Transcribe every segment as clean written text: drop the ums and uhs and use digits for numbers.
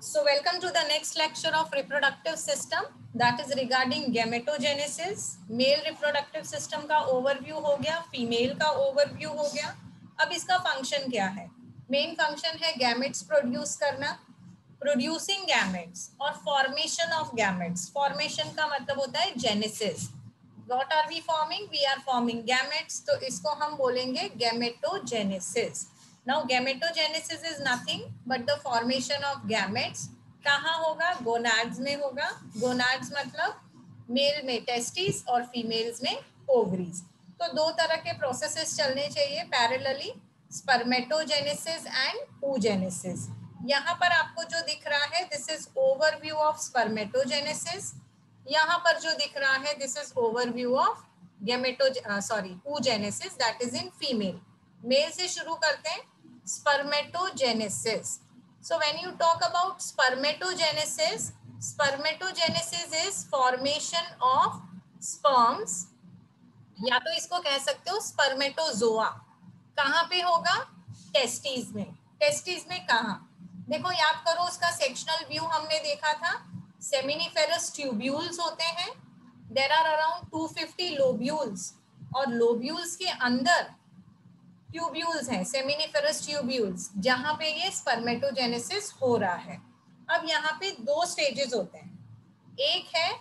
So welcome to the next lecture of reproductive system, that is regarding gametogenesis. Male reproductive system का overview हो गया, female का overview हो गया. अब इसका function क्या है? Main function है gametes produce करना, producing gametes और formation of gametes. Formation का मतलब होता है genesis. What are we forming? We are forming gametes. तो इसको हम बोलेंगे gametogenesis. Now gametogenesis is nothing but the formation of gametes. कहाँ होगा? गोनाड्स में होगा. गोनाड्स मतलब मेल में टेस्टिस और फीमेल्स में ओवरीज. तो दो तरह के प्रोसेसेस चलने चाहिए पैरेलली, स्पर्मेटोजेनेसिस एंड oogenesis. यहाँ पर आपको जो दिख रहा है this is overview of spermatogenesis. यहाँ पर जो दिख रहा है this is overview of oogenesis, that is in female. Male से शुरू करते हैं. Spermatogenesis. So when you talk about spermatogenesis, spermatogenesis is formation of sperms, या तो इसको कह सकते हो स्पर्मेटोजोआ. कहाँ पे होगा? टेस्टिस में. टेस्टिस में कहाँ? देखो याद करो, उसका सेक्शनल व्यू हमने देखा था. सेमिनिफेरस ट्यूब्यूल्स होते हैं. देयर आर अराउंड 250 लोब्यूल्स और लोब्यूल्स के अंदर ट्यूब्यूल्स हैं, सेमिनिफेरस ट्यूब्यूल्स, जहां पे ये स्पर्मेटोजेनेसिस हो रहा है. अब यहाँ पे दो स्टेजेस होते हैं. एक है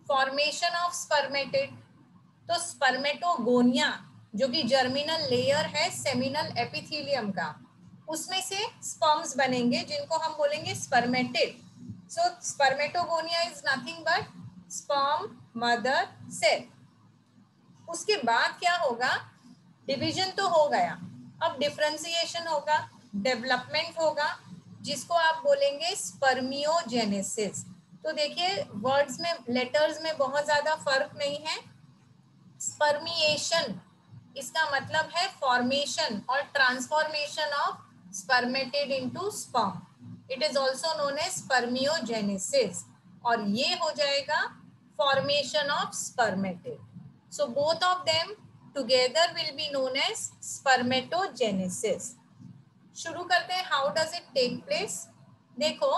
फॉर्मेशन ऑफ स्पर्मेटिड. तो स्पर्मेटोगोनिया जो कि जर्मिनल लेयर है सेमिनल एपिथेलियम का, उसमें से स्पर्म्स बनेंगे जिनको हम बोलेंगे spermatid. So spermatogonia is nothing but sperm mother cell. उसके बाद क्या होगा? डिवीजन तो हो गया, अब डिफरेंशिएशन होगा, डेवलपमेंट होगा, जिसको आप बोलेंगे स्पर्मियोजेनेसिस. तो देखिए वर्ड्स में, लेटर्स में बहुत ज्यादा फर्क नहीं है. स्पर्मिएशन इसका मतलब है फॉर्मेशन और transformation of spermatid into sperm. It is also known as spermiogenesis. और ये हो जाएगा formation of spermatid. So both of them together will be known as spermatogenesis. शुरू करते हैं. How does it take place? देखो,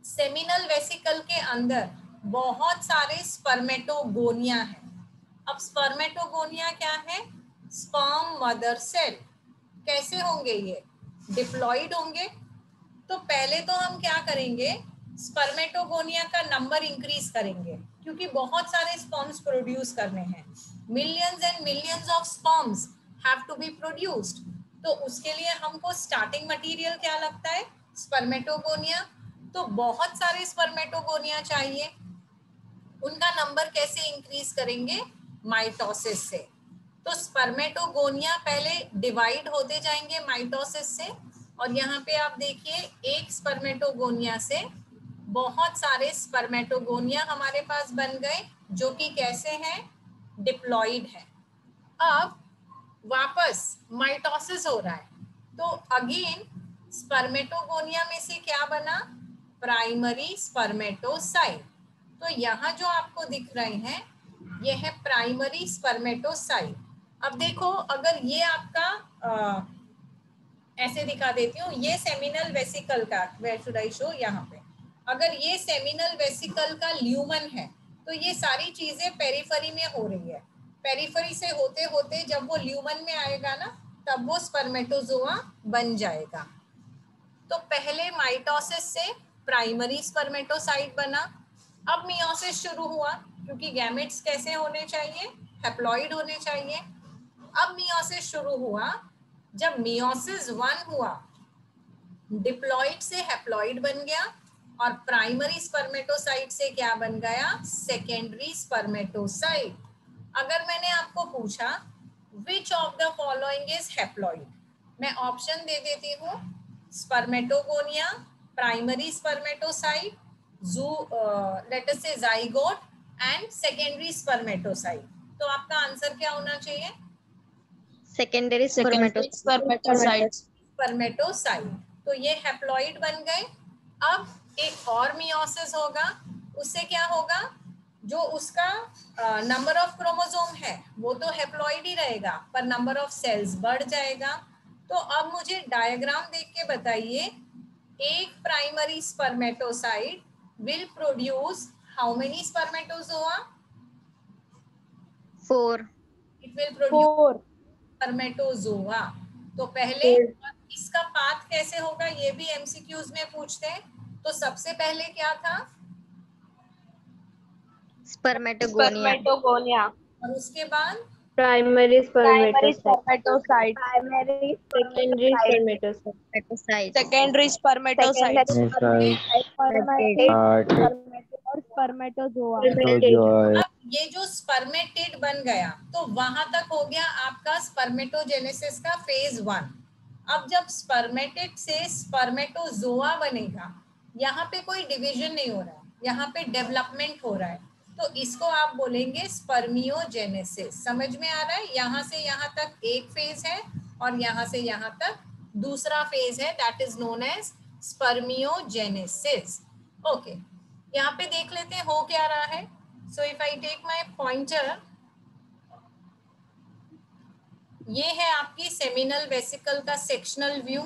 सेमिनल वेसिकल के अंदर बहुत सारे स्पर्मेटोगोनिया हैं. अब स्पर्मेटोगोनिया क्या है? Sperm mother cell. कैसे होंगे ये? डिप्लॉइड होंगे. तो पहले तो हम क्या करेंगे, स्पर्मेटोगोनिया का नंबर इंक्रीज करेंगे, क्योंकि बहुत सारे स्पर्म्स प्रोड्यूस करने हैं. Millions and millions of sperms have to be produced. तो उसके लिए हमको स्टार्टिंग मटेरियल क्या लगता है? स्पर्मेटोगोनिया. तो बहुत सारे स्पर्मेटोगोनिया चाहिए. उनका नंबर कैसे इंक्रीज करेंगे? माइटोसिस से. तो स्पर्मेटोगोनिया पहले डिवाइड होते जाएंगे माइटोसिस से. और यहाँ पे आप देखिए, एक स्पर्मेटोगोनिया से बहुत सारे स्पर्मेटोगोनिया हमारे पास बन गए, जो कि कैसे हैं? डिप्लॉइड है. अब वापस माइटोसिस हो रहा है. तो अगेन स्पर्मेटोगोनिया में से क्या बना? Primary spermatocyte. तो यहाँ जो आपको दिख रहे हैं ये है प्राइमरी स्पर्मेटोसाइट. अब देखो, अगर ये आपका ऐसे दिखा देती हूँ, ये सेमिनल वेसिकल का, वेयर शुड आई शो, यहाँ पे अगर ये सेमिनल वेसिकल का ल्यूमन है तो ये सारी चीजें पेरिफेरी में हो रही है. पेरिफेरी से होते होते जब वो ल्यूमन में आएगा ना, तब वो स्पर्मेटोजोआ बन जाएगा. तो पहले माइटोसिस से प्राइमरी स्पर्मेटोसाइट बना. अब मियोसिस शुरू हुआ, क्योंकि गैमेट्स कैसे होने चाहिए? हैप्लॉइड होने चाहिए. अब मियोसिस शुरू हुआ. जब मियोसिस 1 हुआ, डिप्लॉइड से हैप्लॉइड बन गया और प्राइमरी स्पर्मेटोसाइट से क्या बन गया? Secondary spermatocyte. अगर मैंने आपको पूछा which of the following is haploid, मैं ऑप्शन दे देती हूँ. Spermatogonia, primary spermatocyte, let us से जाइगोट एंड सेकेंडरी स्पर्मेटोसाइट. तो आपका आंसर क्या होना चाहिए? Secondary spermatocyte. स्पर्मेटोसाइट. तो ये हैप्लॉइड बन गए. अब एक और मियोसिस होगा. उससे क्या होगा? जो उसका नंबर ऑफ क्रोमोसोम है वो तो हैप्लॉइड ही रहेगा, पर नंबर ऑफ सेल्स बढ़ जाएगा. तो अब मुझे डायग्राम देख के बताइए एक primary spermatocyte will produce how many spermatozoa? 4. It will produce 4. Spermatozoa. तो पहले इसका पाथ कैसे होगा ये भी एमसीक्यूज में पूछते हैं। तो सबसे पहले क्या था? स्पर्मेटोगोनिया. और उसके बाद primary Primary spermatocyte, spermatocyte. Secondary spermatocyte, Spermatocyte. Secondary spermatocytes. Spermatocyte. Spermatid और spermatozoa. अब ये जो स्पर्मेटिड बन गया तो वहां तक हो गया आपका स्पर्मेटोजेनेसिस का फेज 1। अब जब स्पर्मेटिड से स्पर्मेटोजोआ बनेगा, यहाँ पे कोई डिवीजन नहीं हो रहा है, यहाँ पे डेवलपमेंट हो रहा है, तो इसको आप बोलेंगे स्पर्मियोजेनेसिस। समझ में आ रहा है? यहाँ से यहाँ तक एक फेज है और यहाँ से यहाँ तक दूसरा फेज है, that is known as spermiogenesis. Okay, यहाँ पे देख लेते हैं हो क्या रहा है। So if I take my pointer, ये है आपकी सेमिनल वेसिकल का सेक्शनल व्यू।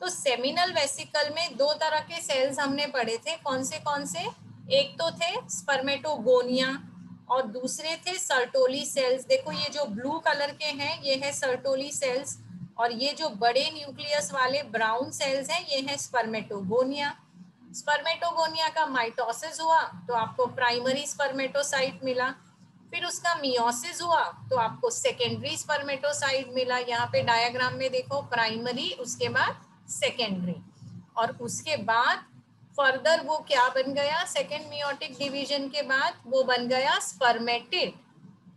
तो सेमिनल वेसिकल में दो तरह के सेल्स हमने पढ़े थे, कौन से? एक तो थे स्पर्मेटोगोनिया और दूसरे थे सर्टोली सेल्स। देखो ये जो ब्लू कलर के हैं ये है सर्टोली सेल्स, और ये जो बड़े न्यूक्लियस वाले ब्राउन सेल्स हैं ये है स्पर्मेटोगोनिया। स्पर्मेटोगोनिया का माइटोसिस हुआ तो आपको प्राइमरी स्पर्मेटोसाइट मिला, फिर उसका मियोसिस हुआ तो आपको सेकेंडरी स्पर्मेटोसाइट मिला। यहाँ पे डायग्राम में देखो, प्राइमरी उसके बाद सेकेंडरी, और उसके बाद फर्दर वो क्या बन गया? सेकेंड मियोटिक डिवीजन के बाद वो बन गया स्पर्मेटिड।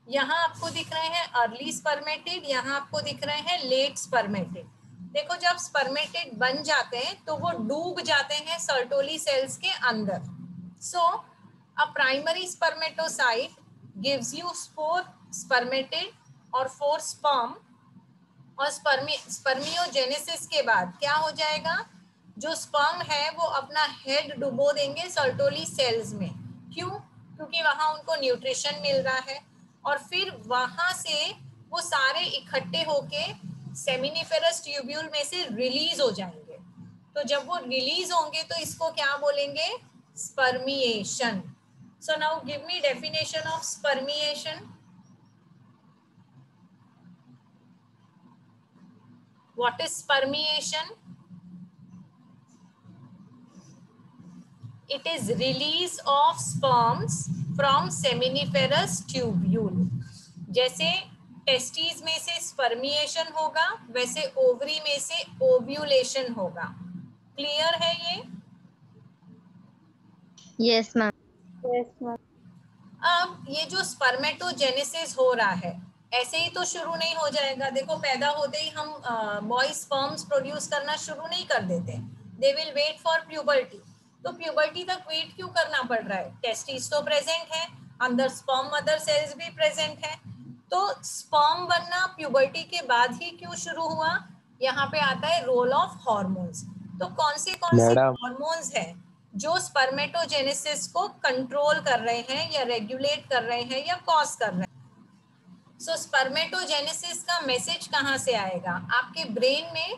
यहाँ आपको दिख रहे हैं अर्ली स्पर्मेटिड, यहाँ आपको दिख रहे हैं लेट स्पर्मेटिड। देखो जब स्पर्मेटिड बन जाते हैं तो वो डूब जाते हैं सर्टोली सेल्स के अंदर। So a primary spermatocyte gives you 4 spermatid और 4 स्पर्म, और स्पर्मियोजेनेसिस के बाद क्या हो जाएगा? जो स्पर्म है वो अपना हेड डुबो देंगे सर्टोली सेल्स में। क्यों? क्योंकि वहां उनको न्यूट्रिशन मिल रहा है, और फिर वहां से वो सारे इकट्ठे होके सेमिनिफेरस ट्यूब्यूल में से रिलीज हो जाएंगे। तो जब वो रिलीज होंगे तो इसको क्या बोलेंगे? Spermiation. So now give me definition of spermiation. What is spermiation? It is release of sperms from seminiferous tubule. जैसे टेस्टिस में से स्पर्मिएशन होगा वैसे ओवरी में से ओव्यूलेशन होगा। क्लियर है ये? Yes, ma'am. अब ये जो स्पर्मेटोजेनेसिस हो रहा है ऐसे ही तो शुरू नहीं हो जाएगा। देखो पैदा होते ही हम बॉय स्पर्म्स प्रोड्यूस करना शुरू नहीं कर देते, they will wait for puberty. तो प्यूबर्टी तक वेट क्यों करना पड़ रहा है? टेस्टिस तो प्रेजेंट है, अंदर स्पर्म मदर सेल्स भी प्रेजेंट है, तो स्पर्म बनना प्यूबर्टी के बाद ही क्यों शुरू हुआ? यहाँ पे आता है रोल ऑफ हार्मोन्स। तो कौन से हार्मोन्स है जो स्पर्मेटोजेनेसिस को कंट्रोल कर रहे हैं या रेगुलेट कर रहे हैं या कॉज कर रहे हैं? सो स्पर्मेटोजेनेसिस का मैसेज कहाँ से आएगा? आपके ब्रेन में,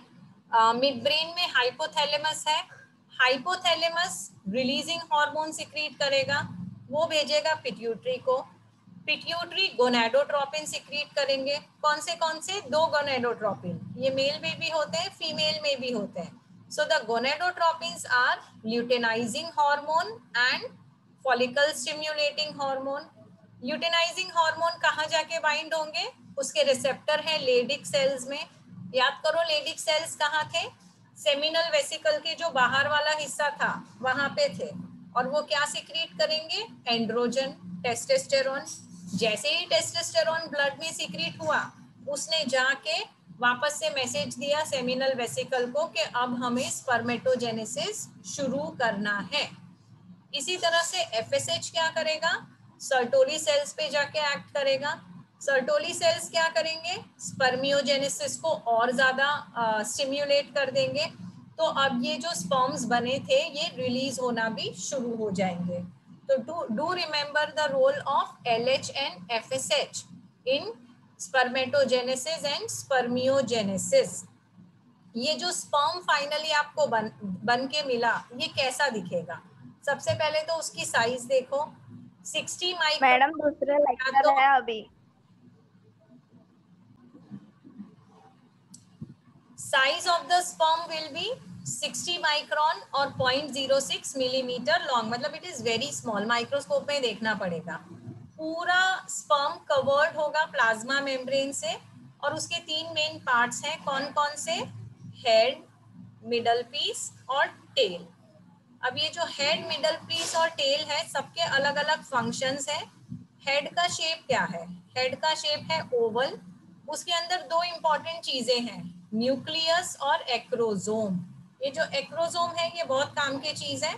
मिड ब्रेन में हाइपोथैलेमस है। हाइपोथैलेमस रिलीजिंग हार्मोन सिक्रीट करेगा, वो भेजेगा पिट्यूटरी को। पिट्यूटरी गोनाडोट्रोपिन सिक्रीट करेंगे। कौन से? 2 गोनाडोट्रोपिन, ये मेल में भी होते हैं फीमेल में भी होते हैं। So the gonadotropins are luteinizing hormone and follicle stimulating hormone. Luteinising hormone कहाँ जाके बाइंड होंगे? उसके रिसेप्टर हैं लेडिक सेल्स में। याद करो लेडिक सेल्स कहाँ थे? सेमिनल वेसिकल के जो बाहर वाला हिस्सा था वहां पे थे, और वो क्या सिक्रीट करेंगे? Androgen, testosterone. जैसे ही टेस्टोस्टेरोन ब्लड में सिक्रीट हुआ उसने जाके वापस से मैसेज दिया सेमिनल वेसिकल को कि अब हमें स्पर्मेटोजेनेसिस शुरू करना है। इसी तरह से एफएसएच क्या करेगा? सर्टोली सेल्स पे जाके एक्ट करेगा। सर्टोली सेल्स क्या करेंगे? स्पर्मियोजेनेसिस को और ज्यादा स्टिम्युलेट कर देंगे। तो अब ये जो स्पर्म्स बने थे ये रिलीज होना भी शुरू हो जाएंगे। तो do remember the role of LH and FSH in spermatogenesis and spermiogenesis. ये जो स्पर्म फाइनली आपको बन के मिला, ये कैसा दिखेगा? सबसे पहले तो उसकी साइज देखो, 60 माइक्रोन। मैडम दूसरे लेक्चर तो है अभी। Size of the sperm will be 60 micron और 0.06 मिलीमीटर लॉन्ग, मतलब it is very small, microscope में देखना पड़ेगा। पूरा स्पर्म कवर्ड होगा प्लाज्मा मेम्ब्रेन से, और उसके 3 मेन पार्ट्स हैं, कौन कौन से? हेड, मिडल पीस और टेल। अब ये जो हेड, मिडल पीस और टेल है, सबके अलग अलग फंक्शंस हैं। हेड का शेप क्या है? हेड का शेप है ओवल। उसके अंदर 2 इंपॉर्टेंट चीजें हैं, न्यूक्लियस और एक्रोजोम। ये जो एक्रोजोम है ये बहुत काम की चीज है।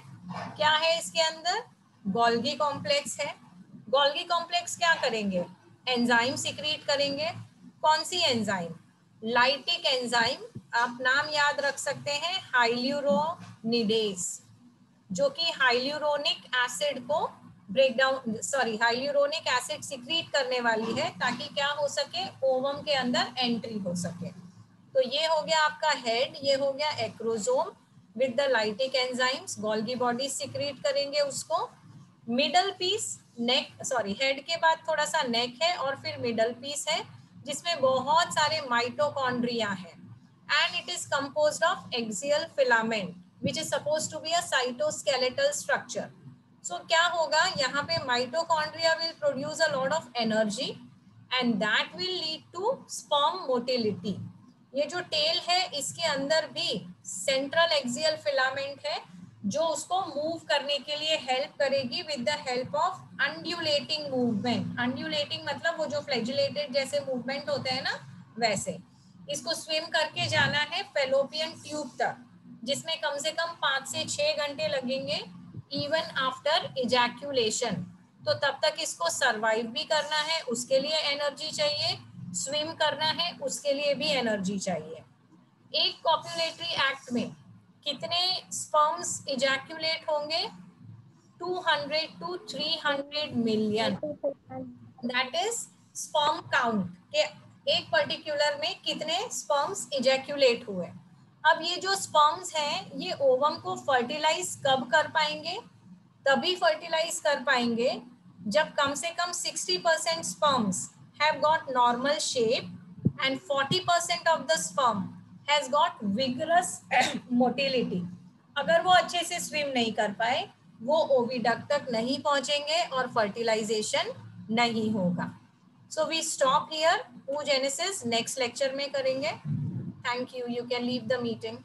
क्या है इसके अंदर? गोल्गी कॉम्प्लेक्स है। गोल्गी कॉम्प्लेक्स क्या करेंगे? एंजाइम सिक्रीट करेंगे। कौन सी एंजाइम? Lytic enzyme. आप नाम याद रख सकते हैं, हाइल्यूरोनिडेज, जो कि हाइल्यूरोनिक एसिड को break down, hyaluronic acid secrete करने वाली है, ताकि क्या हो सके? ओवम के अंदर एंट्री हो सके। तो ये हो गया आपका हेड, ये हो गया acrosome with the lytic enzymes, Golgi body secrete करेंगे उसको। मिडल पीस, नेक, हेड के बाद थोड़ा सा नेक है और फिर मिडल पीस है, जिसमें बहुत सारे माइटोकॉन्ड्रिया है, and it is composed of axial filament which is supposed to be a cytoskeletal structure. So क्या होगा यहाँ पे? Mitochondria will produce a lot of energy and that will lead to sperm motility. ये जो tell है इसके अंदर भी सेंट्रल एक्सियल फिलामेंट है, जो उसको मूव करने के लिए हेल्प करेगी with the help of undulating movement. Undulating मतलब वो जो फ्लैजिलेटेड जैसे मूवमेंट होते हैं ना, वैसे। इसको स्विम करके जाना है फेलोपियन ट्यूब तक, जिसमें कम से कम 5 से 6 घंटे लगेंगे इवन आफ्टर इजैक्यूलेशन। तो तब तक इसको सरवाइव भी करना है, उसके लिए एनर्जी चाहिए, स्विम करना है, उसके लिए भी एनर्जी चाहिए। एक कॉपुलेटरी एक्ट में कितने स्पर्म्स इजैक्यूलेट होंगे? 200 to 300 million. That is sperm count के एक पर्टिकुलर में कितने स्पर्म्स इजैक्यूलेट हुए। अब ये जो स्पर्म्स हैं ये ओवम को फर्टिलाइज कब कर पाएंगे? तभी फर्टिलाइज कर पाएंगे जब कम से कम 60% sperms have got normal shape and 40% of the sperm has got vigorous motility. अगर वो अच्छे से स्विम नहीं कर पाए, वो ओविडक्ट तक नहीं पहुंचेंगे और फर्टिलाइजेशन नहीं होगा। So we stop here. oogenesis next lecture में करेंगे। Thank you. You can leave the meeting.